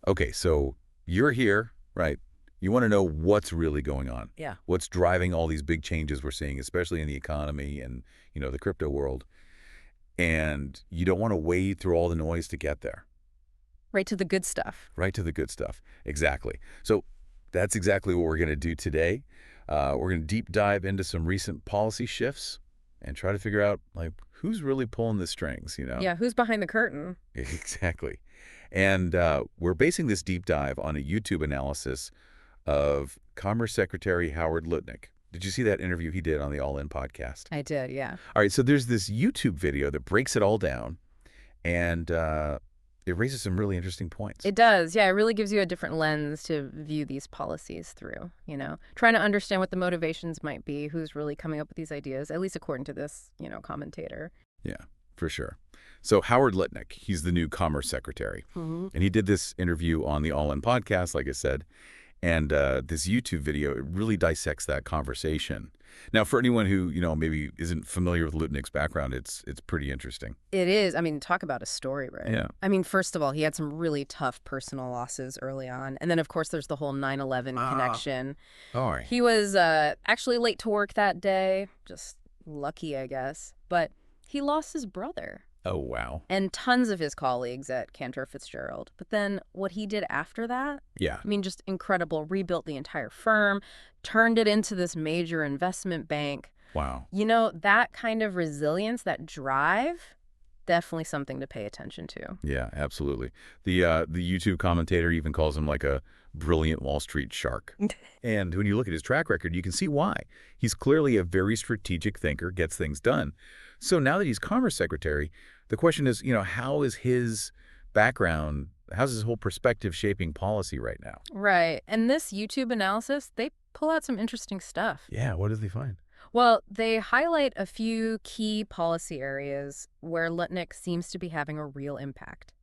Okay, so you're here, right? You want to know what's really going on. Yeah. What's driving all these big changes we're seeing, especially in the economy and, the crypto world. And you don't want to wade through all the noise to get there. Right to the good stuff. Right to the good stuff. Exactly. So that's exactly what we're going to do today. We're going to deep dive into some recent policy shifts and try to figure out, like, who's really pulling the strings. Yeah, who's behind the curtain? Exactly. And we're basing this deep dive on a YouTube analysis of Commerce Secretary Howard Lutnick. Did you see that interview he did on the All In podcast? I did, yeah. All right, so there's this YouTube video that breaks it all down, and it raises some really interesting points. It does, yeah. It really gives you a different lens to view these policies through, trying to understand what the motivations might be, who's really coming up with these ideas, at least according to this, commentator. Yeah, for sure. So Howard Lutnick, he's the new Commerce Secretary, and he did this interview on the All In podcast, like I said, and this YouTube video, it really dissects that conversation. Now, for anyone who, maybe isn't familiar with Lutnick's background, it's pretty interesting. It is. I mean, talk about a story, right? Yeah. I mean, first of all, he had some really tough personal losses early on. And then, of course, there's the whole 9/11 connection. All right. He was actually late to work that day. Just lucky, I guess. But he lost his brother. Oh, wow. And tons of his colleagues at Cantor Fitzgerald. But then what he did after that, Yeah. I mean, just incredible. Rebuilt the entire firm, turned it into this major investment bank. Wow. That kind of resilience, that drive, definitely something to pay attention to. Yeah, absolutely. The YouTube commentator even calls him like a brilliant Wall Street shark. And when you look at his track record, you can see why. He's clearly a very strategic thinker, gets things done. So now that he's Commerce Secretary, the question is, how is his background, how's his whole perspective shaping policy right now? Right. And this YouTube analysis, they pull out some interesting stuff. Yeah, what did they find? Well, they highlight a few key policy areas where Lutnick seems to be having a real impact.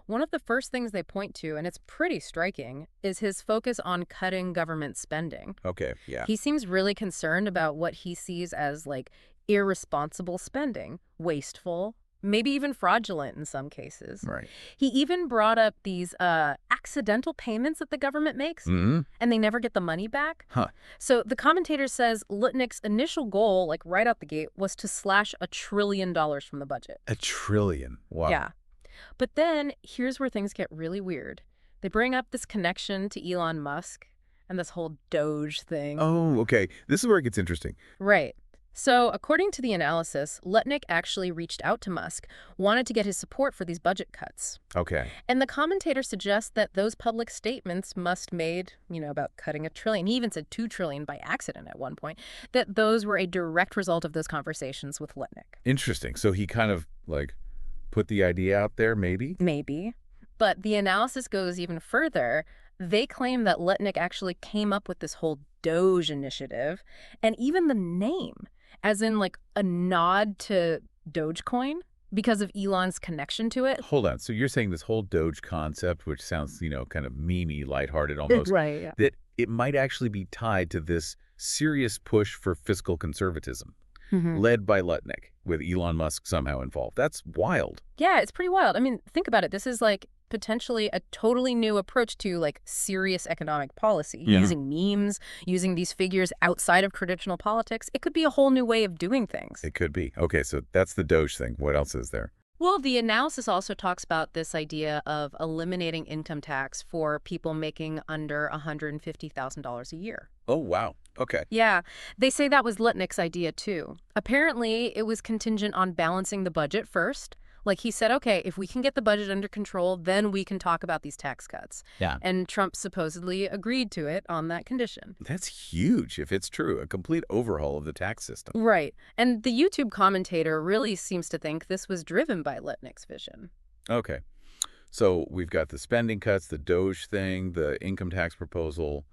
One of the first things they point to, and it's pretty striking, is his focus on cutting government spending. Okay, yeah. He seems really concerned about what he sees as, like, irresponsible spending, wasteful, maybe even fraudulent in some cases. Right. He even brought up these accidental payments that the government makes, and they never get the money back. Huh. So the commentator says Lutnick's initial goal, like right out the gate, was to slash $1 trillion from the budget. $1 trillion. Wow. Yeah. But then here's where things get really weird. They bring up this connection to Elon Musk and this whole Doge thing. Oh, okay. This is where it gets interesting. Right. So according to the analysis, Lutnick actually reached out to Musk, wanted to get his support for these budget cuts. Okay. And the commentator suggests that those public statements Musk made, about cutting $1 trillion, he even said $2 trillion by accident at one point, that those were a direct result of those conversations with Lutnick. Interesting. So he kind of, like, put the idea out there, maybe? Maybe. But the analysis goes even further. They claim that Lutnick actually came up with this whole Doge initiative, and even the name, as in like a nod to Dogecoin because of Elon's connection to it. Hold on. So you're saying this whole Doge concept, which sounds, kind of memey, lighthearted almost, Right, yeah. that it might actually be tied to this serious push for fiscal conservatism led by Lutnick, with Elon Musk somehow involved. That's wild. Yeah, it's pretty wild. I mean, think about it. This is like potentially a totally new approach to like serious economic policy, using memes, using these figures outside of traditional politics. It could be a whole new way of doing things. It could be. Okay, so that's the Doge thing. What else is there? Well, the analysis also talks about this idea of eliminating income tax for people making under $150,000 a year. Oh, wow. Okay. Yeah, they say that was Lutnick's idea, too. Apparently, it was contingent on balancing the budget first. Like he said, okay, if we can get the budget under control, then we can talk about these tax cuts. Yeah. And Trump supposedly agreed to it on that condition. That's huge, if it's true. A complete overhaul of the tax system. Right. And the YouTube commentator really seems to think this was driven by Lutnick's vision. Okay. So we've got the spending cuts, the Doge thing, the income tax proposal.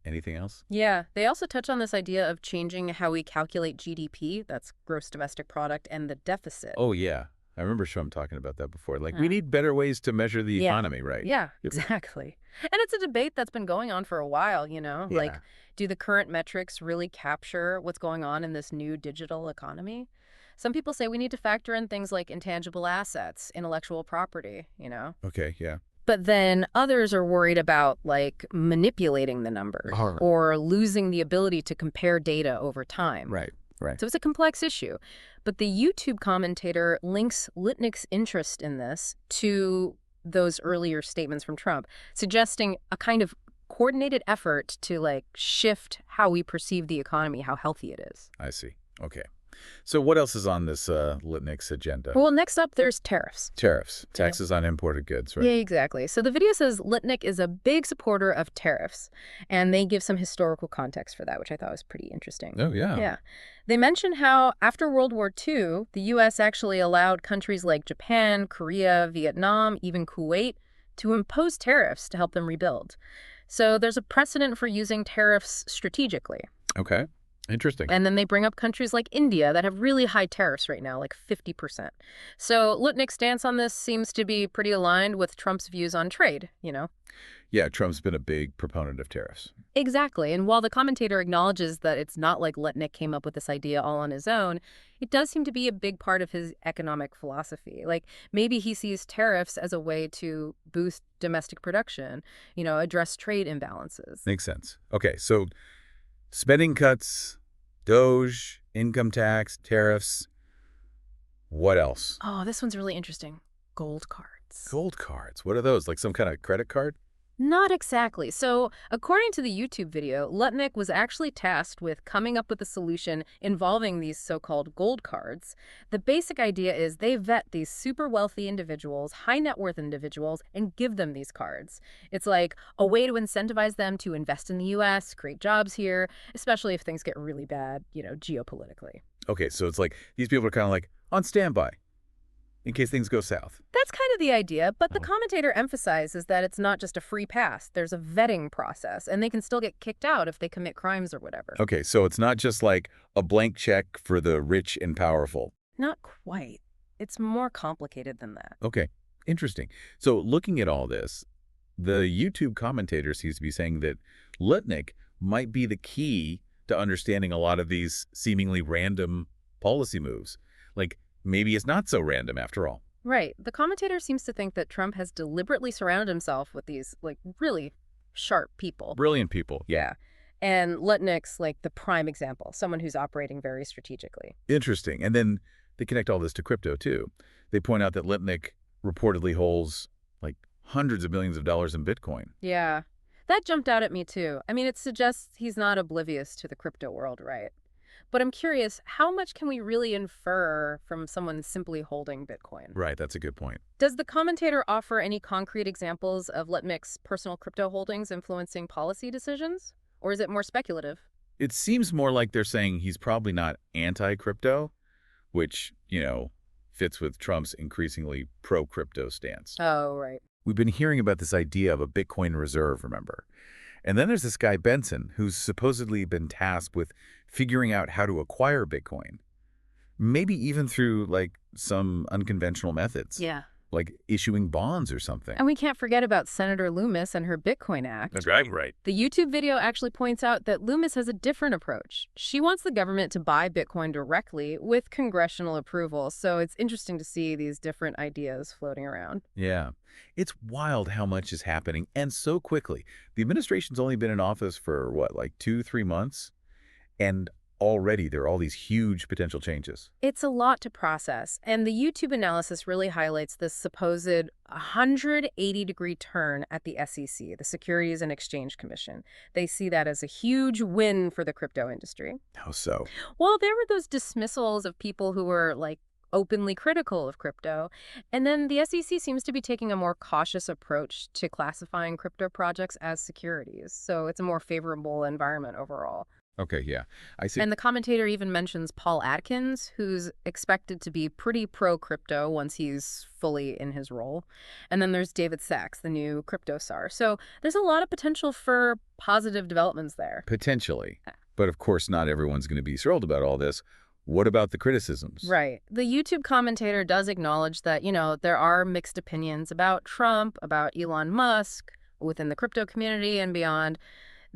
Anything else? Yeah. They also touch on this idea of changing how we calculate GDP, that's gross domestic product, and the deficit. Oh, yeah. I remember Trump talking about that before. Like, we need better ways to measure the economy, right? Yeah, exactly. And it's a debate that's been going on for a while, Like, do the current metrics really capture what's going on in this new digital economy? Some people say we need to factor in things like intangible assets, intellectual property, Okay, yeah. But then others are worried about, like, manipulating the numbers All right. or losing the ability to compare data over time. Right, right. So it's a complex issue. But the YouTube commentator links Litnick's interest in this to those earlier statements from Trump, suggesting a kind of coordinated effort to, like, shift how we perceive the economy, how healthy it is. I see. Okay. So what else is on this Litnick's agenda? Well, next up, there's tariffs. Tariffs, Yeah. taxes on imported goods, right? Yeah, exactly. So the video says Litnick is a big supporter of tariffs, and they give some historical context for that, which I thought was pretty interesting. Oh, yeah. Yeah. They mention how after World War II, the U.S. actually allowed countries like Japan, Korea, Vietnam, even Kuwait to impose tariffs to help them rebuild. So there's a precedent for using tariffs strategically. Okay. Interesting. And then they bring up countries like India that have really high tariffs right now, like 50%. So Litnick's stance on this seems to be pretty aligned with Trump's views on trade, you know? Yeah, Trump's been a big proponent of tariffs. Exactly. And while the commentator acknowledges that it's not like Litnick came up with this idea all on his own, it does seem to be a big part of his economic philosophy. Like, maybe he sees tariffs as a way to boost domestic production, you know, address trade imbalances. Makes sense. Okay, so spending cuts, Doge, income tax, tariffs. What else? Oh, this one's really interesting. Gold cards. Gold cards. What are those? Like some kind of credit card? Not exactly. So, according to the YouTube video, Lutnick was actually tasked with coming up with a solution involving these so-called gold cards. The basic idea is they vet these super wealthy individuals, high net worth individuals, and give them these cards. It's like a way to incentivize them to invest in the U.S., create jobs here, especially if things get really bad, you know, geopolitically. Okay, so it's like these people are kind of like on standby in case things go south. That's kind of the idea, but the Oh. commentator emphasizes that it's not just a free pass. There's a vetting process, and they can still get kicked out if they commit crimes or whatever. Okay, so it's not just like a blank check for the rich and powerful. Not quite. It's more complicated than that. Okay, interesting. So looking at all this, the YouTube commentator seems to be saying that Lutnick might be the key to understanding a lot of these seemingly random policy moves. Like, maybe it's not so random after all. Right. The commentator seems to think that Trump has deliberately surrounded himself with these, like, really sharp people. Brilliant people. Yeah. And Lutnick's, like, the prime example, someone who's operating very strategically. Interesting. And then they connect all this to crypto, too. They point out that Lutnick reportedly holds, like, hundreds of millions of dollars in Bitcoin. Yeah. That jumped out at me, too. I mean, it suggests he's not oblivious to the crypto world, right? But I'm curious, how much can we really infer from someone simply holding Bitcoin? Right, that's a good point. Does the commentator offer any concrete examples of Lutnick's personal crypto holdings influencing policy decisions? Or is it more speculative? It seems more like they're saying he's probably not anti-crypto, which, fits with Trump's increasingly pro-crypto stance. Oh, right. We've been hearing about this idea of a Bitcoin reserve, remember? And then there's this guy, Benson, who's supposedly been tasked with figuring out how to acquire Bitcoin. Maybe even through, like, some unconventional methods. Yeah. Like issuing bonds or something. And we can't forget about Senator Loomis and her Bitcoin Act. That's right. The YouTube video actually points out that Loomis has a different approach. She wants the government to buy Bitcoin directly with congressional approval, so it's interesting to see these different ideas floating around. Yeah. It's wild how much is happening, and so quickly. The administration's only been in office for, what, like 2-3 months? And already there are all these huge potential changes. It's a lot to process, and the YouTube analysis really highlights this supposed 180-degree turn at the SEC, the Securities and Exchange Commission. They see that as a huge win for the crypto industry. How so? Well, there were those dismissals of people who were, like, openly critical of crypto, and then the SEC seems to be taking a more cautious approach to classifying crypto projects as securities, so it's a more favorable environment overall. Okay, yeah. I see. And the commentator even mentions Paul Atkins, who's expected to be pretty pro-crypto once he's fully in his role. And then there's David Sachs, the new crypto czar. So there's a lot of potential for positive developments there. Potentially. But of course, not everyone's going to be thrilled about all this. What about the criticisms? Right. The YouTube commentator does acknowledge that, there are mixed opinions about Trump, about Elon Musk, within the crypto community and beyond.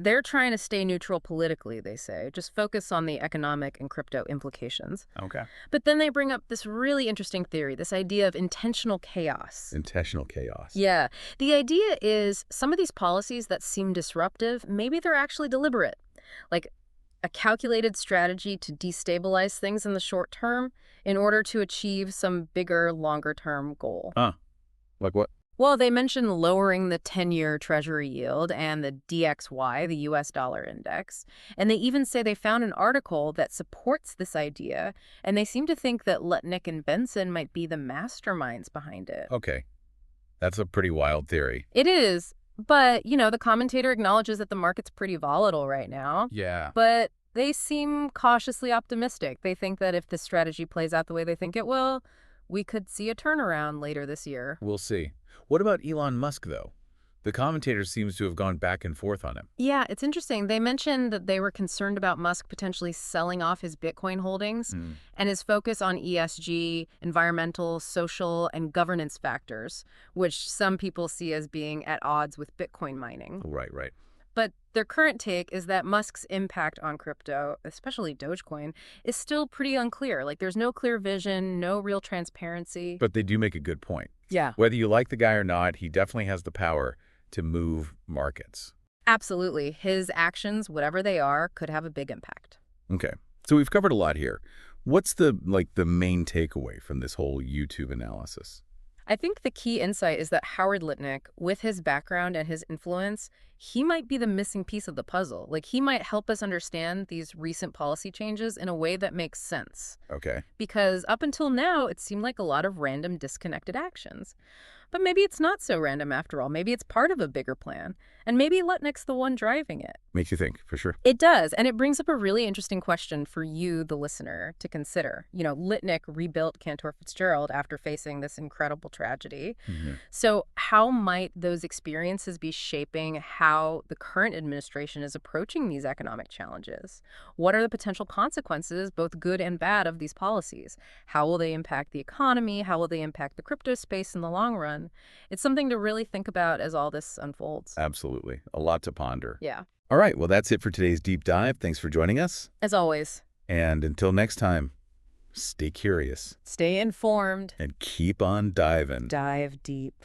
They're trying to stay neutral politically, they say, just focus on the economic and crypto implications. Okay. But then they bring up this really interesting theory, this idea of intentional chaos. Intentional chaos. Yeah. The idea is some of these policies that seem disruptive, maybe they're actually deliberate. Like a calculated strategy to destabilize things in the short term in order to achieve some bigger, longer-term goal. Huh. Like what? Well, they mentioned lowering the 10-year Treasury yield and the DXY, the U.S. dollar index. And they even say they found an article that supports this idea, and they seem to think that Lutnick and Benson might be the masterminds behind it. Okay. That's a pretty wild theory. It is, but, the commentator acknowledges that the market's pretty volatile right now. Yeah. But they seem cautiously optimistic. They think that if this strategy plays out the way they think it will, we could see a turnaround later this year. We'll see. What about Elon Musk, though? The commentator seems to have gone back and forth on him. Yeah, it's interesting. They mentioned that they were concerned about Musk potentially selling off his Bitcoin holdings and his focus on ESG, environmental, social, and governance factors, which some people see as being at odds with Bitcoin mining. Right, right. But their current take is that Musk's impact on crypto, especially Dogecoin, is still pretty unclear. Like, there's no clear vision, no real transparency. But they do make a good point. Yeah. Whether you like the guy or not, he definitely has the power to move markets. Absolutely. His actions, whatever they are, could have a big impact. Okay. So we've covered a lot here. What's the main takeaway from this whole YouTube analysis? I think the key insight is that Howard Lutnick, with his background and his influence, he might be the missing piece of the puzzle. Like, he might help us understand these recent policy changes in a way that makes sense. Okay. Because up until now, it seemed like a lot of random, disconnected actions. But maybe it's not so random after all. Maybe it's part of a bigger plan. And maybe Lutnick's the one driving it. Makes you think, for sure. It does. And it brings up a really interesting question for you, the listener, to consider. Lutnick rebuilt Cantor Fitzgerald after facing this incredible tragedy. So how might those experiences be shaping how the current administration is approaching these economic challenges? What are the potential consequences, both good and bad, of these policies? How will they impact the economy? How will they impact the crypto space in the long run? It's something to really think about as all this unfolds. Absolutely. A lot to ponder. Yeah. All right. Well, that's it for today's deep dive. Thanks for joining us. As always. And until next time, stay curious. Stay informed. And keep on diving. Dive deep.